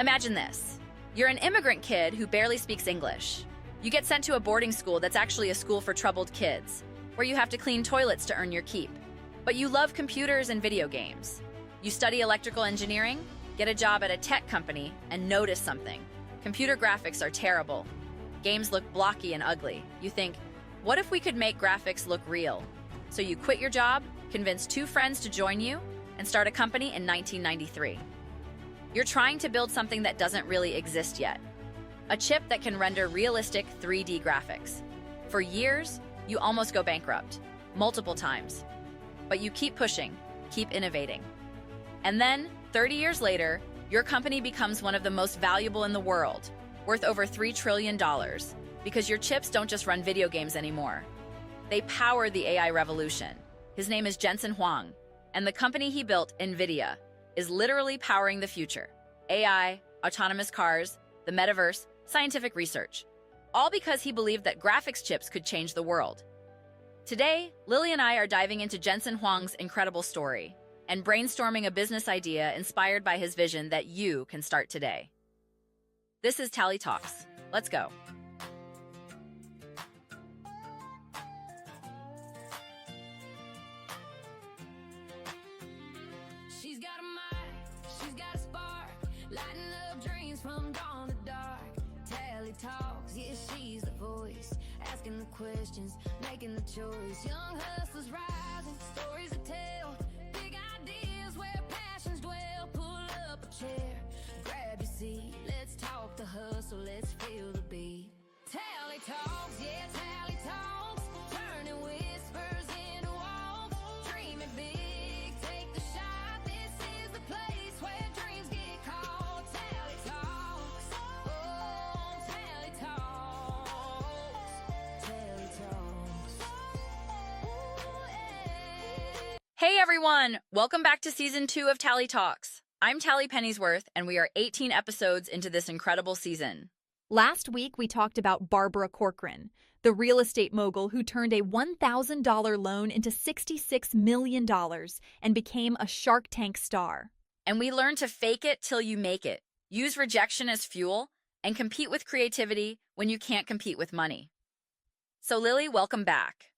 Imagine this. You're an immigrant kid who barely speaks English. You get sent to a boarding school that's actually a school for troubled kids, where you have to clean toilets to earn your keep. But you love computers and video games. You study electrical engineering, get a job at a tech company, and notice something. Computer graphics are terrible. Games look blocky and ugly. You think, what if we could make graphics look real? So you quit your job, convince 2 friends to join you, and start a company in 1993. You're trying to build something that doesn't really exist yet. A chip that can render realistic 3D graphics. For years, you almost go bankrupt, multiple times. But you keep pushing, keep innovating. And then, 30 years later, your company becomes one of the most valuable in the world, worth over $3 trillion, because your chips don't just run video games anymore. They power the AI revolution. His name is Jensen Huang, and the company he built, NVIDIA, is literally powering the future. AI, autonomous cars, the metaverse, scientific research. All because he believed that graphics chips could change the world. Today, Lily and I are diving into Jensen Huang's incredible story and brainstorming a business idea inspired by his vision that you can start today. This is Tallie Talks. Let's go. She's got a mind, she's got a spark, lighting up dreams from dawn to dark. Tallie Talks, yeah, she's the voice, asking the questions, making the choice. Young hustlers rising, stories to tell, big ideas where passions dwell. Pull up a chair, grab your seat, let's talk the hustle, let's feel the beat. Tallie Talks, yeah, Tallie Talks, turning whispers into walks, dreaming big, take the shot. This is the place where dreams get called. Tallie Talks, oh, Tallie Talks, Tallie Talks, ooh, yeah. Hey everyone! Welcome back to Season 2 of Tallie Talks. I'm Tallie Pennyworth, and we are 18 episodes into this incredible season. Last week, we talked about Barbara Corcoran, the real estate mogul who turned a $1,000 loan into $66 million and became a Shark Tank star. And we learned to fake it till you make it, use rejection as fuel, and compete with creativity when you can't compete with money. So Lily, welcome back.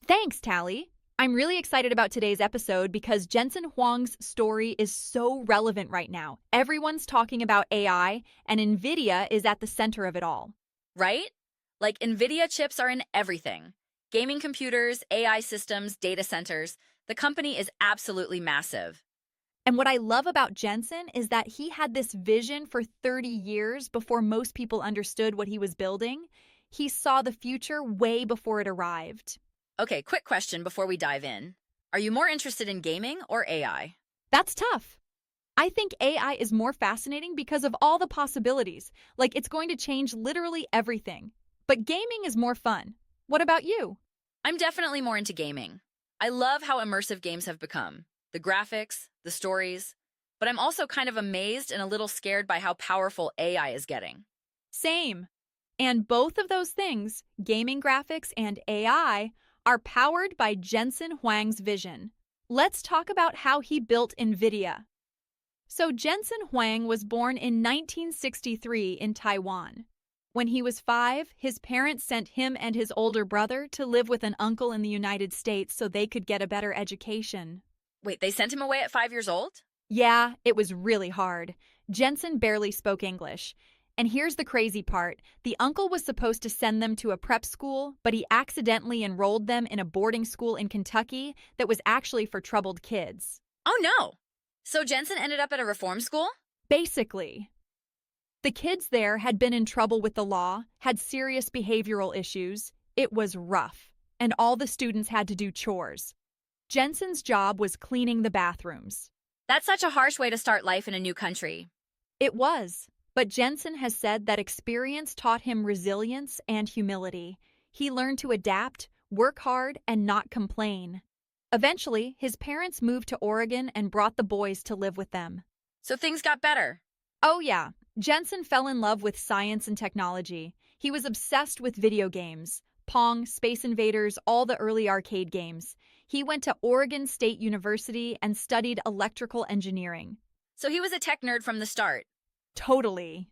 Thanks, Tallie. I'm really excited about today's episode because Jensen Huang's story is so relevant right now. Everyone's talking about AI, and NVIDIA is at the center of it all. Right? Like NVIDIA chips are in everything. Gaming computers, AI systems, data centers. The company is absolutely massive. And what I love about Jensen is that he had this vision for 30 years before most people understood what he was building. He saw the future way before it arrived. Okay, quick question before we dive in. Are you more interested in gaming or AI? That's tough. I think AI is more fascinating because of all the possibilities, like it's going to change literally everything. But gaming is more fun. What about you? I'm definitely more into gaming. I love how immersive games have become. The graphics, the stories. But I'm also kind of amazed and a little scared by how powerful AI is getting. Same. And both of those things, gaming graphics and AI, are powered by Jensen Huang's vision. Let's talk about how he built NVIDIA. So Jensen Huang was born in 1963 in Taiwan. When he was 5, his parents sent him and his older brother to live with an uncle in the United States so they could get a better education. Wait, they sent him away at 5 years old? Yeah, it was really hard. Jensen barely spoke English. And here's the crazy part. The uncle was supposed to send them to a prep school, but he accidentally enrolled them in a boarding school in Kentucky that was actually for troubled kids. Oh no! So Jensen ended up at a reform school? Basically. The kids there had been in trouble with the law, had serious behavioral issues. It was rough, and all the students had to do chores. Jensen's job was cleaning the bathrooms. That's such a harsh way to start life in a new country. It was. But Jensen has said that experience taught him resilience and humility. He learned to adapt, work hard, and not complain. Eventually, his parents moved to Oregon and brought the boys to live with them. So things got better. Oh yeah, Jensen fell in love with science and technology. He was obsessed with video games, Pong, Space Invaders, all the early arcade games. He went to Oregon State University and studied electrical engineering. So he was a tech nerd from the start. Totally.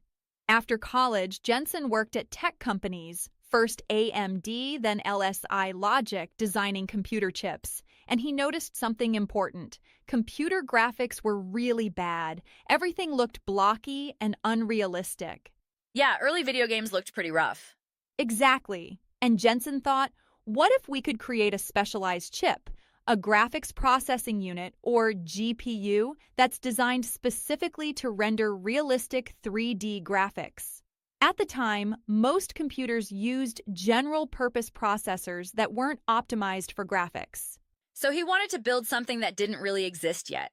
After college, Jensen worked at tech companies, first AMD, then LSI Logic, designing computer chips. And he noticed something important. Computer graphics were really bad. Everything looked blocky and unrealistic. Yeah, early video games looked pretty rough. Exactly. And Jensen thought, what if we could create a specialized chip, a graphics processing unit, or GPU, that's designed specifically to render realistic 3D graphics? At the time, most computers used general-purpose processors that weren't optimized for graphics. So he wanted to build something that didn't really exist yet.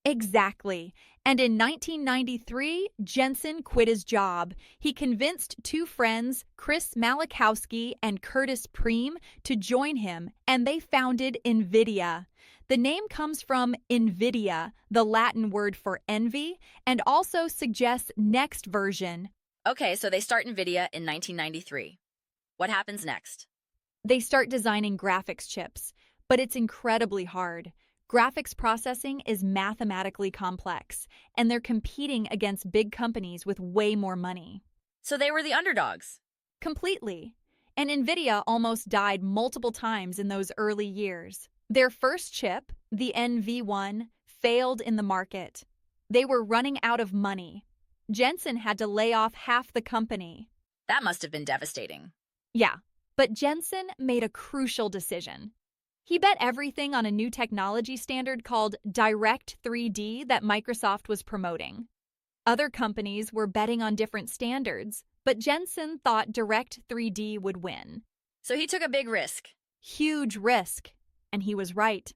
Exactly. And in 1993, Jensen quit his job. He convinced two friends, Chris Malachowski and Curtis Preem, to join him, and they founded NVIDIA. The name comes from NVIDIA, the Latin word for envy, and also suggests next version. Okay, so they start NVIDIA in 1993. What happens next? They start designing graphics chips, but it's incredibly hard. Graphics processing is mathematically complex, and they're competing against big companies with way more money. So they were the underdogs. Completely. And NVIDIA almost died multiple times in those early years. Their first chip, the NV1, failed in the market. They were running out of money. Jensen had to lay off half the company. That must have been devastating. Yeah, but Jensen made a crucial decision. He bet everything on a new technology standard called Direct 3D that Microsoft was promoting. Other companies were betting on different standards, but Jensen thought Direct 3D would win. So he took a big risk. Huge risk, and he was right.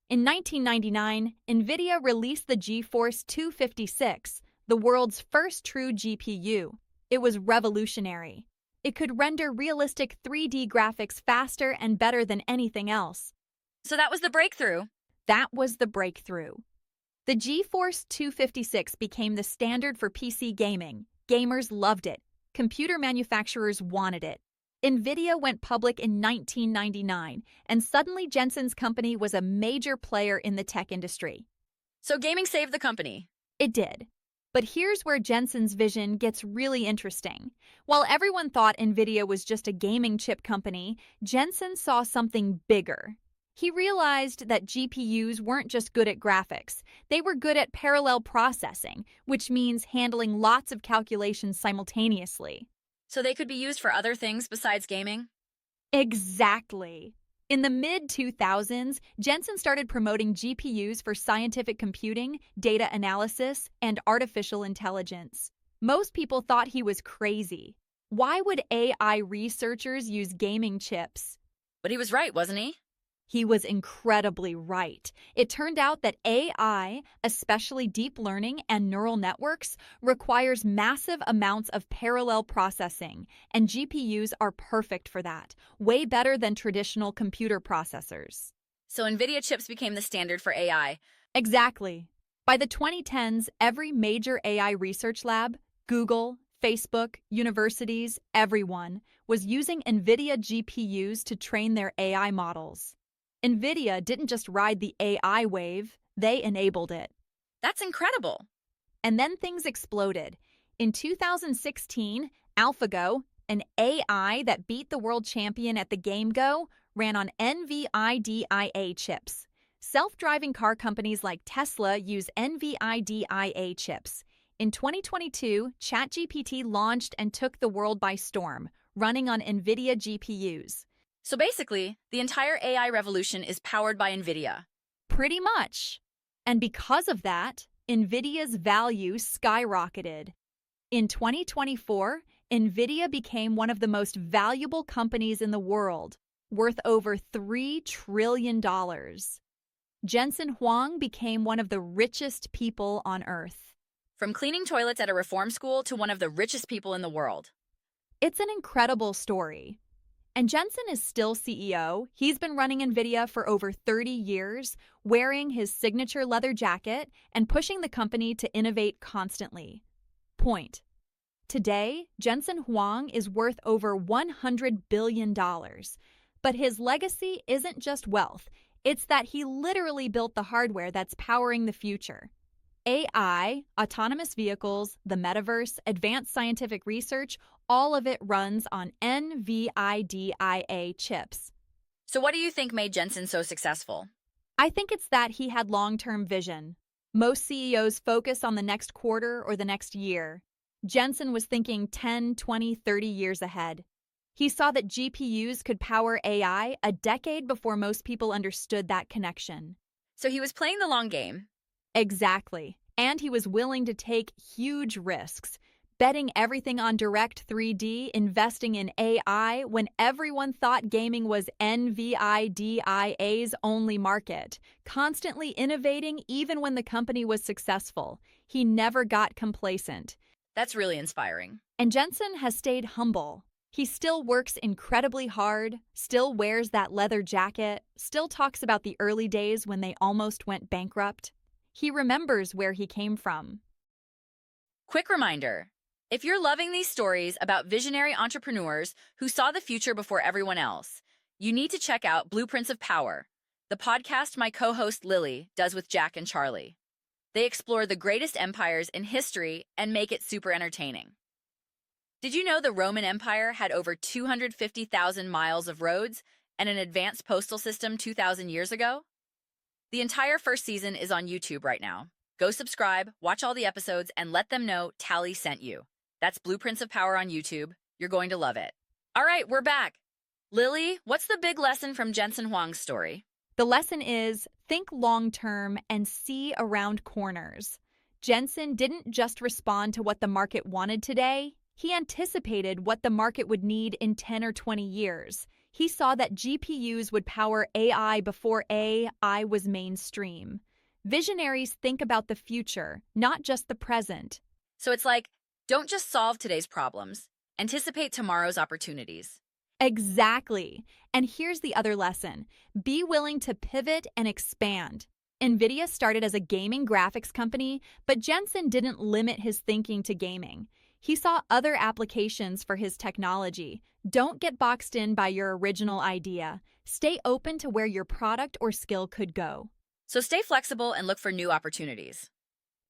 In 1999, NVIDIA released the GeForce 256, the world's first true GPU. It was revolutionary. It could render realistic 3D graphics faster and better than anything else. So that was the breakthrough. That was the breakthrough. The GeForce 256 became the standard for PC gaming. Gamers loved it. Computer manufacturers wanted it. NVIDIA went public in 1999, and suddenly Jensen's company was a major player in the tech industry. So gaming saved the company. It did. But here's where Jensen's vision gets really interesting. While everyone thought NVIDIA was just a gaming chip company, Jensen saw something bigger. He realized that GPUs weren't just good at graphics. They were good at parallel processing, which means handling lots of calculations simultaneously. So they could be used for other things besides gaming? Exactly. In the mid-2000s, Jensen started promoting GPUs for scientific computing, data analysis, and artificial intelligence. Most people thought he was crazy. Why would AI researchers use gaming chips? But he was right, wasn't he? He was incredibly right. It turned out that AI, especially deep learning and neural networks, requires massive amounts of parallel processing, and GPUs are perfect for that, way better than traditional computer processors. So NVIDIA chips became the standard for AI. Exactly. By the 2010s, every major AI research lab, Google, Facebook, universities, everyone, was using NVIDIA GPUs to train their AI models. NVIDIA didn't just ride the AI wave, they enabled it. That's incredible. And then things exploded. In 2016, AlphaGo, an AI that beat the world champion at the game Go, ran on NVIDIA chips. Self-driving car companies like Tesla use NVIDIA chips. In 2022, ChatGPT launched and took the world by storm, running on NVIDIA GPUs. So basically, the entire AI revolution is powered by NVIDIA. Pretty much. And because of that, NVIDIA's value skyrocketed. In 2024, NVIDIA became one of the most valuable companies in the world, worth over $3 trillion. Jensen Huang became one of the richest people on Earth. From cleaning toilets at a reform school to one of the richest people in the world. It's an incredible story. And Jensen is still CEO. He's been running NVIDIA for over 30 years, wearing his signature leather jacket and pushing the company to innovate constantly. Point. Today, Jensen Huang is worth over $100 billion. But his legacy isn't just wealth. It's that he literally built the hardware that's powering the future. AI, autonomous vehicles, the metaverse, advanced scientific research, all of it runs on NVIDIA chips. So what do you think made Jensen so successful? I think it's that he had long-term vision. Most CEOs focus on the next quarter or the next year. Jensen was thinking 10, 20, 30 years ahead. He saw that GPUs could power AI a decade before most people understood that connection. So he was playing the long game. Exactly. And he was willing to take huge risks, betting everything on direct 3D, investing in AI when everyone thought gaming was NVIDIA's only market, constantly innovating even when the company was successful. He never got complacent. That's really inspiring. And Jensen has stayed humble. He still works incredibly hard, still wears that leather jacket, still talks about the early days when they almost went bankrupt. He remembers where he came from. Quick reminder, if you're loving these stories about visionary entrepreneurs who saw the future before everyone else, you need to check out Blueprints of Power, the podcast my co-host Lily does with Jack and Charlie. They explore the greatest empires in history and make it super entertaining. Did you know the Roman Empire had over 250,000 miles of roads and an advanced postal system 2,000 years ago? The entire first season is on YouTube right now. Go subscribe, watch all the episodes, and let them know Tallie sent you. That's Blueprints of Power on YouTube. You're going to love it. All right, we're back. Lily, what's the big lesson from Jensen Huang's story? The lesson is think long-term and see around corners. Jensen didn't just respond to what the market wanted today. He anticipated what the market would need in 10 or 20 years. He saw that GPUs would power AI before AI was mainstream. Visionaries think about the future, not just the present. So it's like, don't just solve today's problems, anticipate tomorrow's opportunities. Exactly. And here's the other lesson. Be willing to pivot and expand. NVIDIA started as a gaming graphics company, but Jensen didn't limit his thinking to gaming. He saw other applications for his technology. Don't get boxed in by your original idea. Stay open to where your product or skill could go. So stay flexible and look for new opportunities.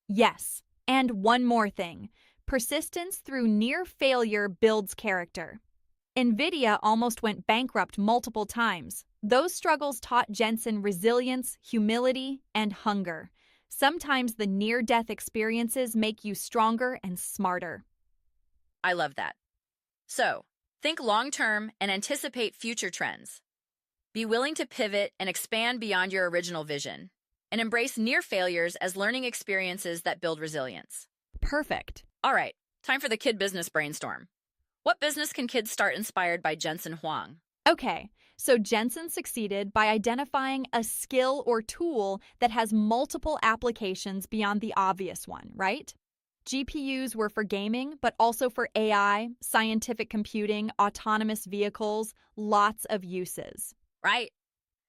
Yes. And one more thing. Persistence through near failure builds character. NVIDIA almost went bankrupt multiple times. Those struggles taught Jensen resilience, humility, and hunger. Sometimes the near-death experiences make you stronger and smarter. I love that. So, think long-term and anticipate future trends. Be willing to pivot and expand beyond your original vision, and embrace near failures as learning experiences that build resilience. Perfect. All right, time for the Kid Business Brainstorm. What business can kids start inspired by Jensen Huang? Okay, so Jensen succeeded by identifying a skill or tool that has multiple applications beyond the obvious one, right? GPUs were for gaming, but also for AI, scientific computing, autonomous vehicles, lots of uses. Right.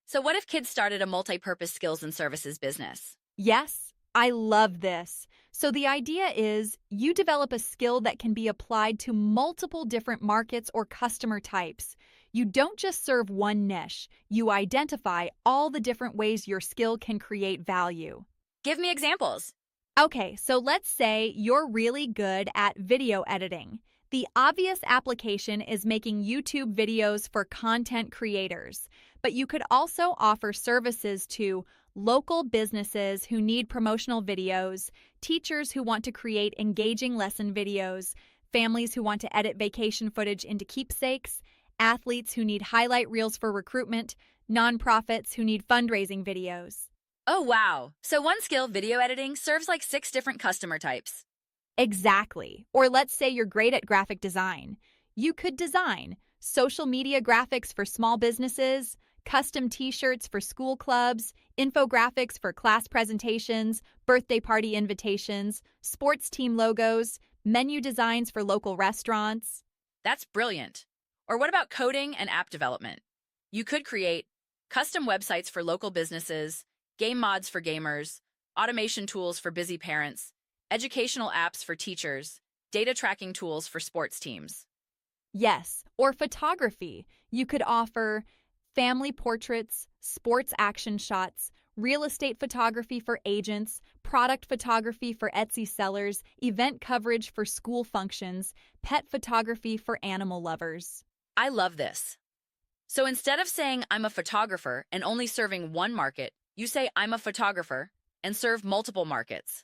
So what if kids started a multi-purpose skills and services business? Yes, I love this. So the idea is you develop a skill that can be applied to multiple different markets or customer types. You don't just serve one niche. You identify all the different ways your skill can create value. Give me examples. Okay, so let's say you're really good at video editing. The obvious application is making YouTube videos for content creators, but you could also offer services to local businesses who need promotional videos, teachers who want to create engaging lesson videos, families who want to edit vacation footage into keepsakes, athletes who need highlight reels for recruitment, nonprofits who need fundraising videos. Oh, wow. So one skill, video editing, serves like 6 different customer types. Exactly. Or let's say you're great at graphic design. You could design social media graphics for small businesses, custom t-shirts for school clubs, infographics for class presentations, birthday party invitations, sports team logos, menu designs for local restaurants. That's brilliant. Or what about coding and app development? You could create custom websites for local businesses, game mods for gamers, automation tools for busy parents, educational apps for teachers, data tracking tools for sports teams. Yes, or photography. You could offer family portraits, sports action shots, real estate photography for agents, product photography for Etsy sellers, event coverage for school functions, pet photography for animal lovers. I love this. So instead of saying I'm a photographer and only serving one market, you say I'm a photographer and serve multiple markets.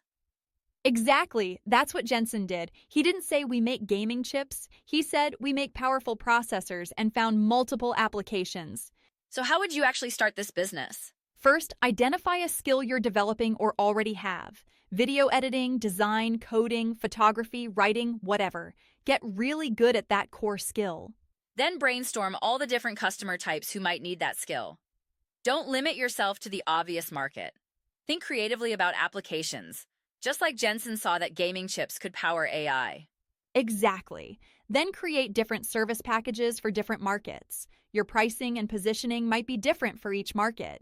Exactly. That's what Jensen did. He didn't say we make gaming chips. He said we make powerful processors and found multiple applications. So how would you actually start this business? First, identify a skill you're developing or already have. Video editing, design, coding, photography, writing, whatever. Get really good at that core skill. Then brainstorm all the different customer types who might need that skill. Don't limit yourself to the obvious market. Think creatively about applications, just like Jensen saw that gaming chips could power AI. Exactly. Then create different service packages for different markets. Your pricing and positioning might be different for each market.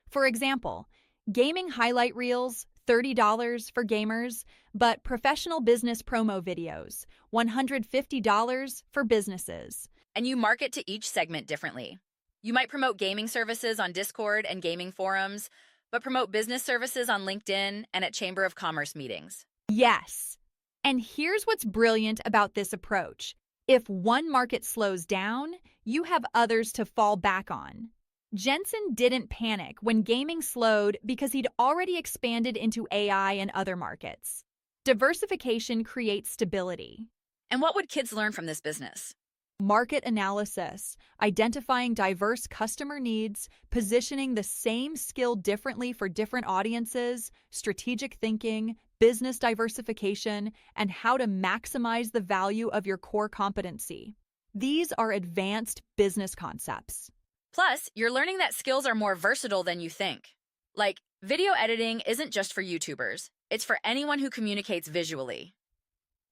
For example, gaming highlight reels, $30 for gamers, but professional business promo videos, $150 for businesses. And you market to each segment differently. You might promote gaming services on Discord and gaming forums, but promote business services on LinkedIn and at Chamber of Commerce meetings. Yes. And here's what's brilliant about this approach. If one market slows down, you have others to fall back on. Jensen didn't panic when gaming slowed because he'd already expanded into AI and other markets. Diversification creates stability. And what would kids learn from this business? Market analysis, identifying diverse customer needs, positioning the same skill differently for different audiences, strategic thinking, business diversification, and how to maximize the value of your core competency. These are advanced business concepts. Plus, you're learning that skills are more versatile than you think. Like, video editing isn't just for YouTubers. It's for anyone who communicates visually.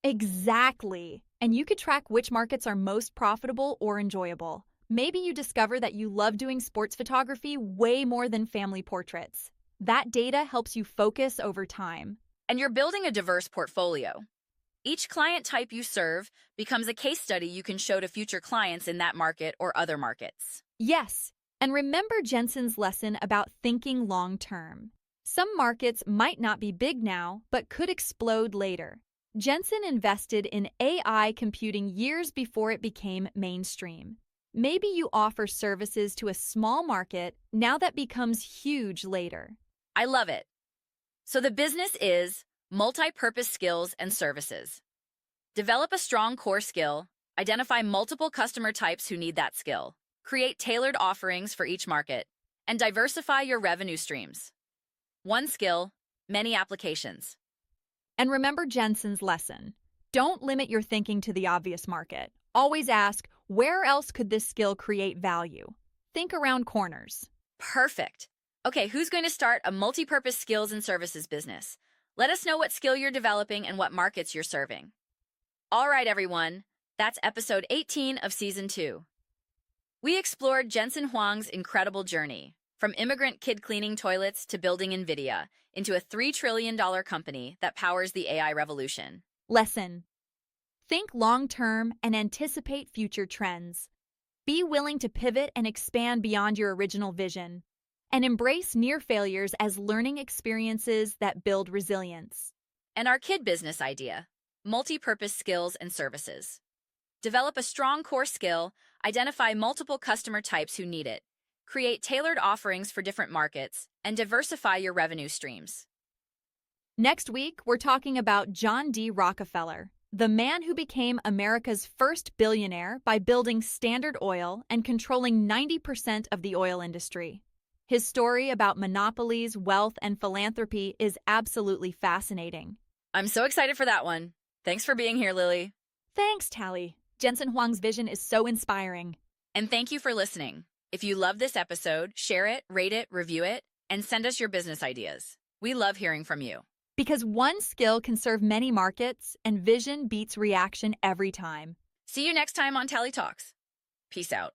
Exactly. And you could track which markets are most profitable or enjoyable. Maybe you discover that you love doing sports photography way more than family portraits. That data helps you focus over time. And you're building a diverse portfolio. Each client type you serve becomes a case study you can show to future clients in that market or other markets. Yes, and remember Jensen's lesson about thinking long-term. Some markets might not be big now, but could explode later. Jensen invested in AI computing years before it became mainstream. Maybe you offer services to a small market now that becomes huge later. I love it. So the business is multi-purpose skills and services. Develop a strong core skill, identify multiple customer types who need that skill, create tailored offerings for each market, and diversify your revenue streams. One skill, many applications. And remember Jensen's lesson. Don't limit your thinking to the obvious market. Always ask, where else could this skill create value? Think around corners. Perfect. Okay, who's going to start a multi-purpose skills and services business? Let us know what skill you're developing and what markets you're serving. All right, everyone. That's episode 18 of season 2. We explored Jensen Huang's incredible journey, from immigrant kid cleaning toilets to building NVIDIA, into a $3 trillion company that powers the AI revolution. Lesson: think long-term and anticipate future trends. Be willing to pivot and expand beyond your original vision. And embrace near failures as learning experiences that build resilience. And our kid business idea, multi-purpose skills and services. Develop a strong core skill, identify multiple customer types who need it, create tailored offerings for different markets, and diversify your revenue streams. Next week, we're talking about John D. Rockefeller, the man who became America's first billionaire by building Standard Oil and controlling 90% of the oil industry. His story about monopolies, wealth, and philanthropy is absolutely fascinating. I'm so excited for that one. Thanks for being here, Lily. Thanks, Tallie. Jensen Huang's vision is so inspiring. And thank you for listening. If you love this episode, share it, rate it, review it, and send us your business ideas. We love hearing from you. Because one skill can serve many markets, and vision beats reaction every time. See you next time on Tallie Talks. Peace out.